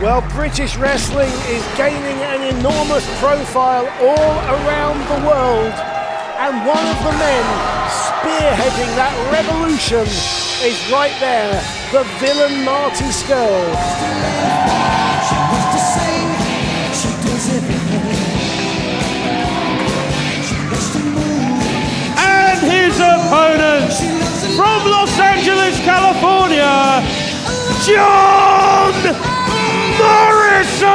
Well, British wrestling is gaining an enormous profile all around the world, and one of the men spearheading that revolution is right there, the Villain Marty Scurll. And his opponent from Los Angeles, California, John Morrison!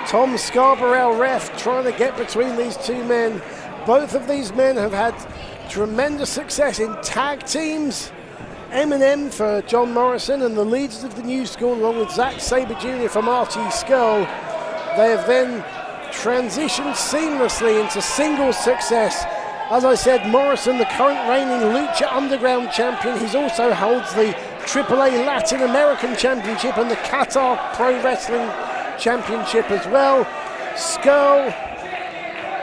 Tom Scarborough, ref, trying to get between these two men. Both of these men have had tremendous success in tag teams. M&M for John Morrison and the leaders of the new school, along with Zack Sabre Jr. for Marty Scurll. They have then transitioned seamlessly into singles success. As I said, Morrison, the current reigning Lucha Underground champion, he also holds the AAA Latin American Championship and the Qatar Pro Wrestling Championship as well. Scurll,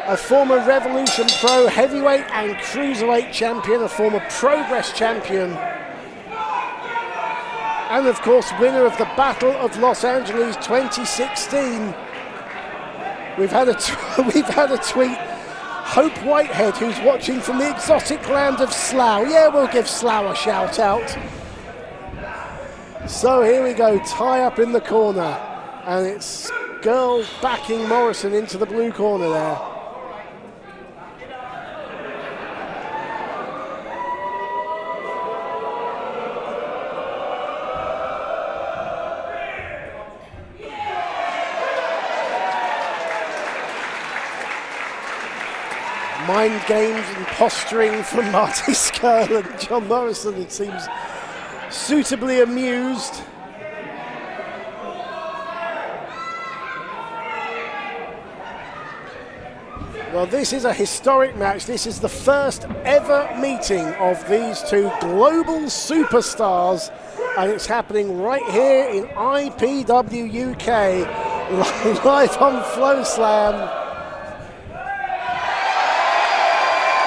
a former Revolution Pro heavyweight and cruiserweight champion, a former Progress champion, and of course winner of the Battle of Los Angeles 2016. We've had a tweet. Hope Whitehead, who's watching from the exotic land of Slough. Yeah, we'll give Slough a shout out. So here we go, tie up in the corner, and it's Scurll backing Morrison into the blue corner there. Mind games and posturing from Marty Scurll and John Morrison, it seems suitably amused. Well, this is a historic match. This is the first ever meeting of these two global superstars, and it's happening right here in IPW UK, live on Flow Slam.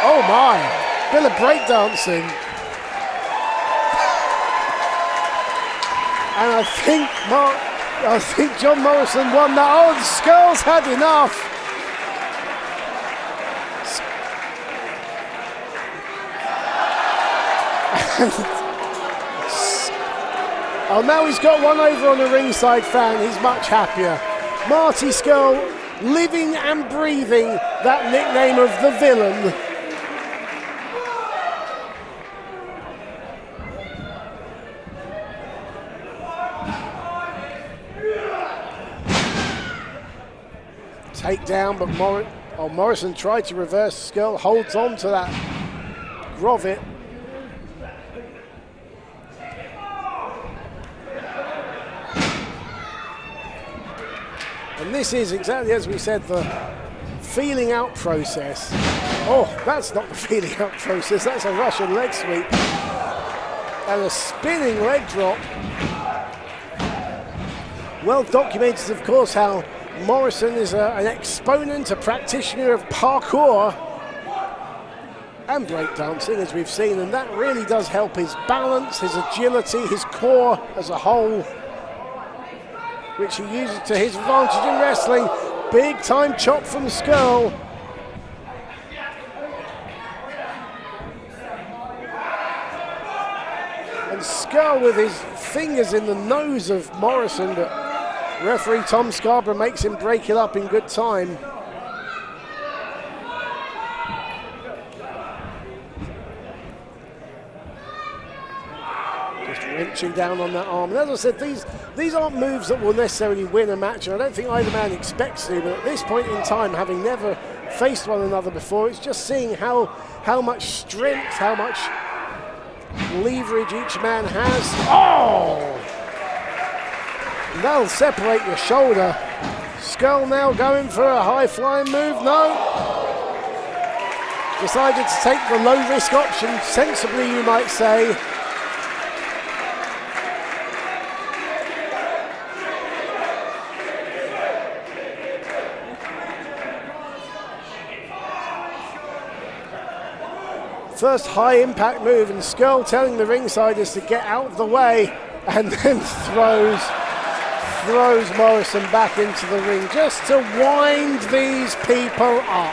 Oh my, bit of breakdancing. And I think John Morrison won that. Oh, the Scurll's had enough. Oh, now he's got one over on the ringside fan. He's much happier. Marty Scurll living and breathing that nickname of the Villain. Takedown, but Morrison tried to reverse. Scurll holds on to that Grovit. And this is exactly as we said, the feeling out process. Oh, that's not the feeling out process, that's a Russian leg sweep. And a spinning leg drop. Well documented, of course, how Morrison is an exponent, a practitioner of parkour and breakdancing, as we've seen, and that really does help his balance, his agility, his core as a whole, which he uses to his advantage in wrestling. Big time chop from Scurll. And Scurll with his fingers in the nose of Morrison, but referee Tom Scarborough makes him break it up in good time. Just wrenching down on that arm. And as I said, these aren't moves that will necessarily win a match, and I don't think either man expects to, but at this point in time, having never faced one another before, it's just seeing how much strength, how much leverage each man has. Oh! That'll separate your shoulder. Scurll now going for a high-flying move. No. Decided to take the low-risk option, sensibly you might say. first high impact move, and Scurll telling the ringsiders to get out of the way, and then throws Morrison back into the ring just to wind these people up.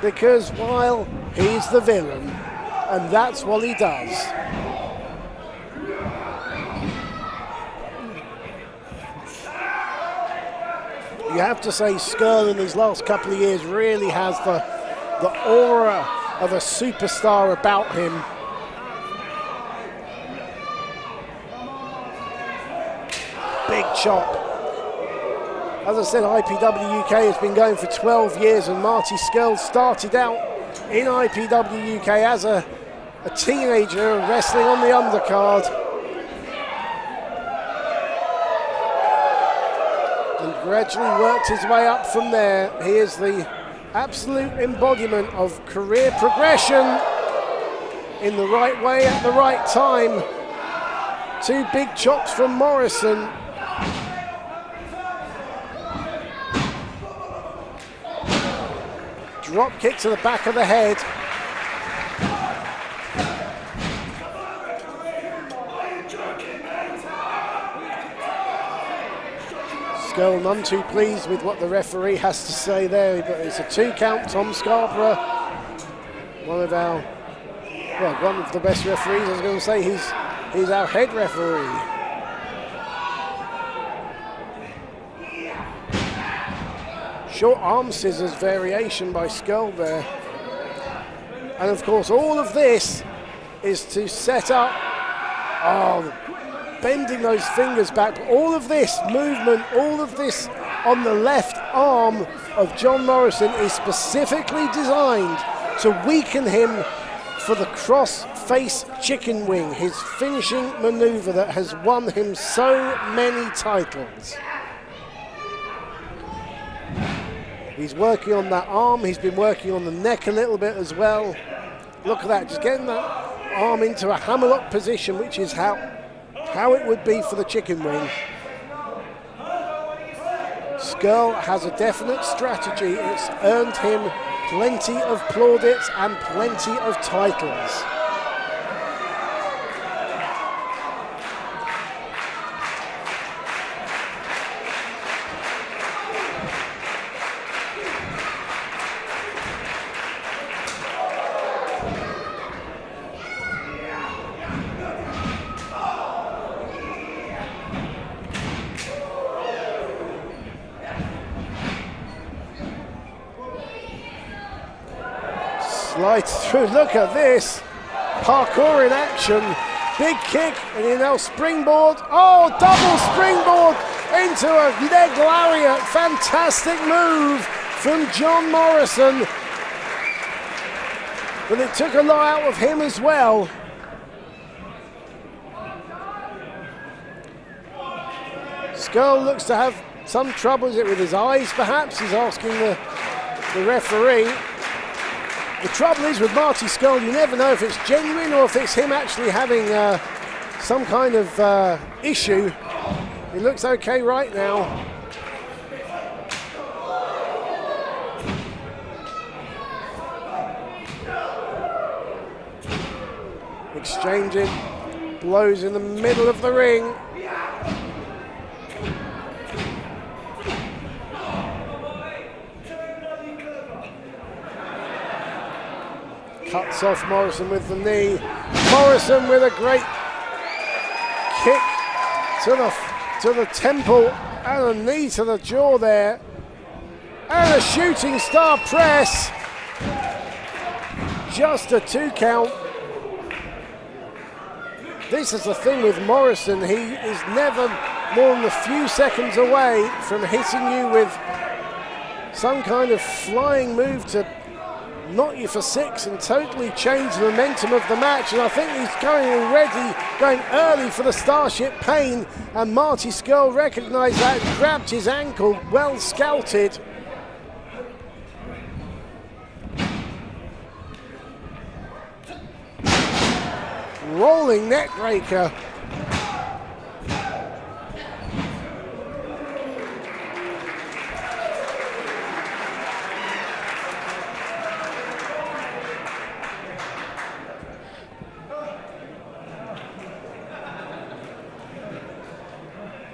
Because while he's the villain, and that's what he does. You have to say Scurll in these last couple of years really has the aura of a superstar about him. Big chop. As I said, IPW UK has been going for 12 years, and Marty Scurll started out in IPW UK as a teenager wrestling on the undercard. And gradually worked his way up from there. He is the absolute embodiment of career progression in the right way at the right time. Two big chops from Morrison. Drop kick to the back of the head. Scurll none too pleased with what the referee has to say there, but it's a 2 count. Tom Scarborough, one of the best referees. I was going to say he's our head referee. Short arm scissors variation by Scurll there. And of course all of this is to set up, bending those fingers back. All of this movement, all of this on the left arm of John Morrison is specifically designed to weaken him for the cross-face chicken wing, his finishing maneuver that has won him so many titles. He's working on that arm, he's been working on the neck a little bit as well. Look at that, just getting that arm into a hammerlock position, which is how it would be for the chicken wing. Scurll has a definite strategy. It's earned him plenty of plaudits and plenty of titles. Slides through, look at this. Parkour in action. Big kick, and he now springboard. Oh, double springboard into a leg lariat. Fantastic move from John Morrison. But it took a lot out of him as well. Scurll looks to have some trouble. Is it with his eyes, perhaps? He's asking the referee. The trouble is with Marty Scurll, you never know if it's genuine or if it's him actually having some kind of issue. He looks okay right now. Exchanging blows in the middle of the ring. Cuts off Morrison with the knee. Morrison with a great kick to the temple and a knee to the jaw there. And a shooting star press. Just a 2 count. This is the thing with Morrison. He is never more than a few seconds away from hitting you with some kind of flying move to knock you for 6 and totally change the momentum of the match. And I think he's going early for the Starship Pain, and Marty Scurll recognised that and grabbed his ankle. Well scouted. Rolling neck breaker.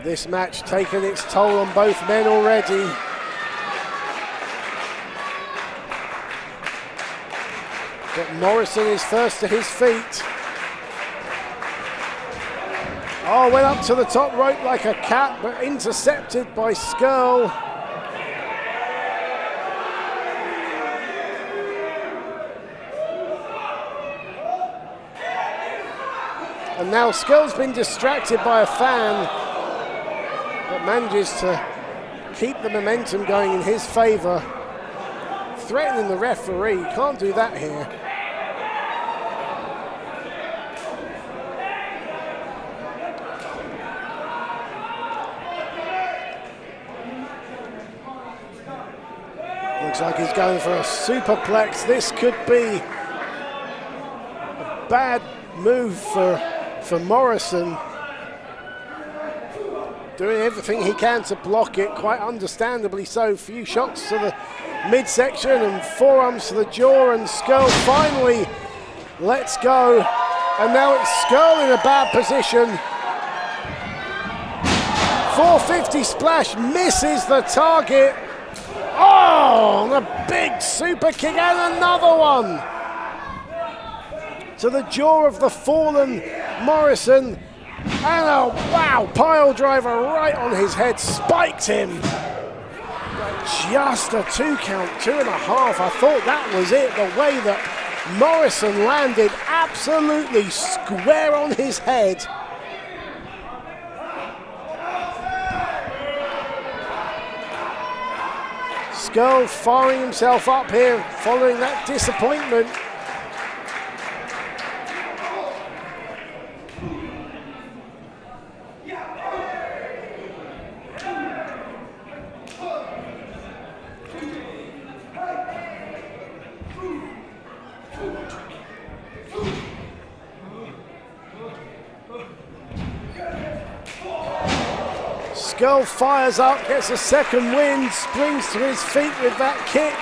This match taken its toll on both men already. But Morrison is first to his feet. Oh, went up to the top rope like a cat, but intercepted by Scurll. And now Scurll's been distracted by a fan, but manages to keep the momentum going in his favour. Threatening the referee, can't do that here. Looks like he's going for a superplex. This could be a bad move for Morrison. Doing everything he can to block it, quite understandably so. Few shots to the midsection and forearms to the jaw, and Scurll finally lets go. And now it's Scurll in a bad position. 450 splash, misses the target. Oh, and a big super kick and another one to the jaw of the fallen Morrison. And a wow, pile driver right on his head, spiked him. Just a 2 count, 2.5. I thought that was it. The way that Morrison landed absolutely square on his head. Scurll firing himself up here following that disappointment. Scurll fires up, gets a second wind, springs to his feet with that kick.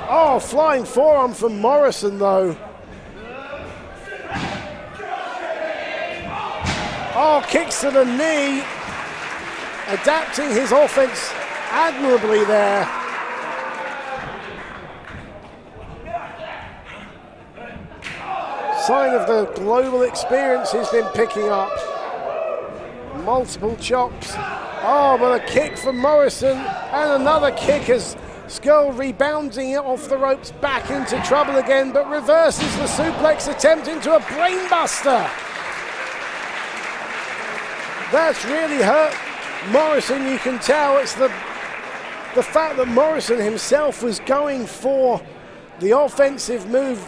Oh, flying forearm from Morrison though. Oh, kicks to the knee. Adapting his offense admirably there. Sign of the global experience he's been picking up. Multiple chops. Oh, but a kick from Morrison and another kick as Scurll rebounding it off the ropes back into trouble again, but reverses the suplex attempt into a brainbuster. That's really hurt Morrison, you can tell. It's the fact that Morrison himself was going for the offensive move.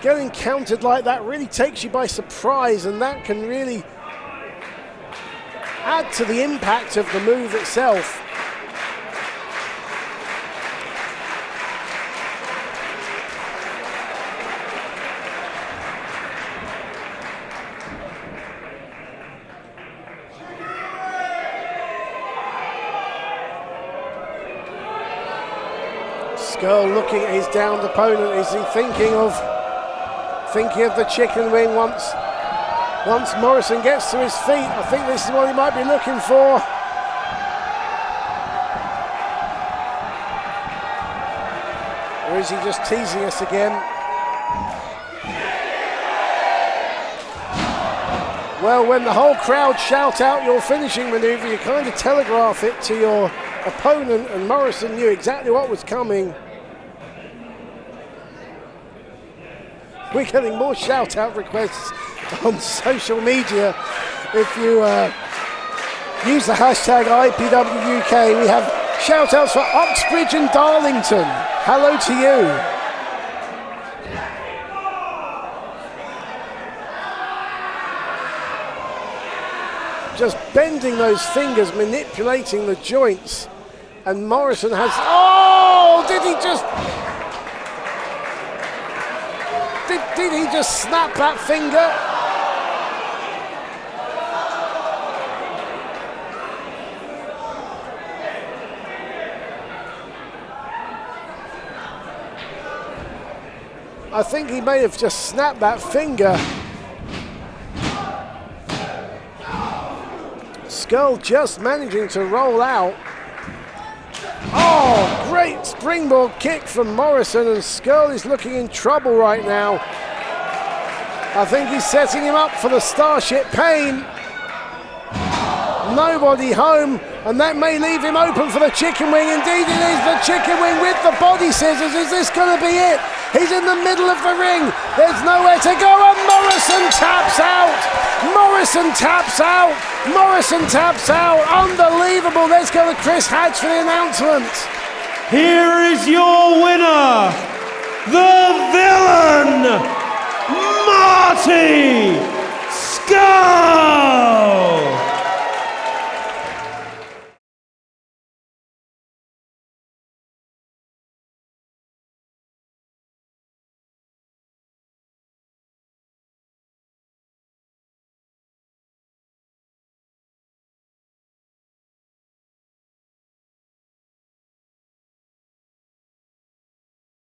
Getting countered like that really takes you by surprise, and that can really add to the impact of the move itself. Scurll looking at his downed opponent. Is he thinking of the chicken wing once Morrison gets to his feet? I think this is what he might be looking for. Or is he just teasing us again? Well, when the whole crowd shout out your finishing maneuver, you kind of telegraph it to your opponent, and Morrison knew exactly what was coming. We're getting more shout-out requests on social media. If you use the hashtag IPWUK, we have shout-outs for Uxbridge and Darlington. Hello to you. Just bending those fingers, manipulating the joints. And Morrison has... Oh! Did he just... Did he just snap that finger? I think he may have just snapped that finger. Scurll just managing to roll out. Oh, great springboard kick from Morrison, and Scurll is looking in trouble right now. I think he's setting him up for the Starship Pain. Nobody home, and that may leave him open for the chicken wing. Indeed it is, the chicken wing with the body scissors. Is this going to be it? He's in the middle of the ring. There's nowhere to go, and Morrison taps out. Morrison taps out. Morrison taps out. Unbelievable. Let's go to Chris Hatch for the announcement. Here is your winner, the Villain Marty Scurll.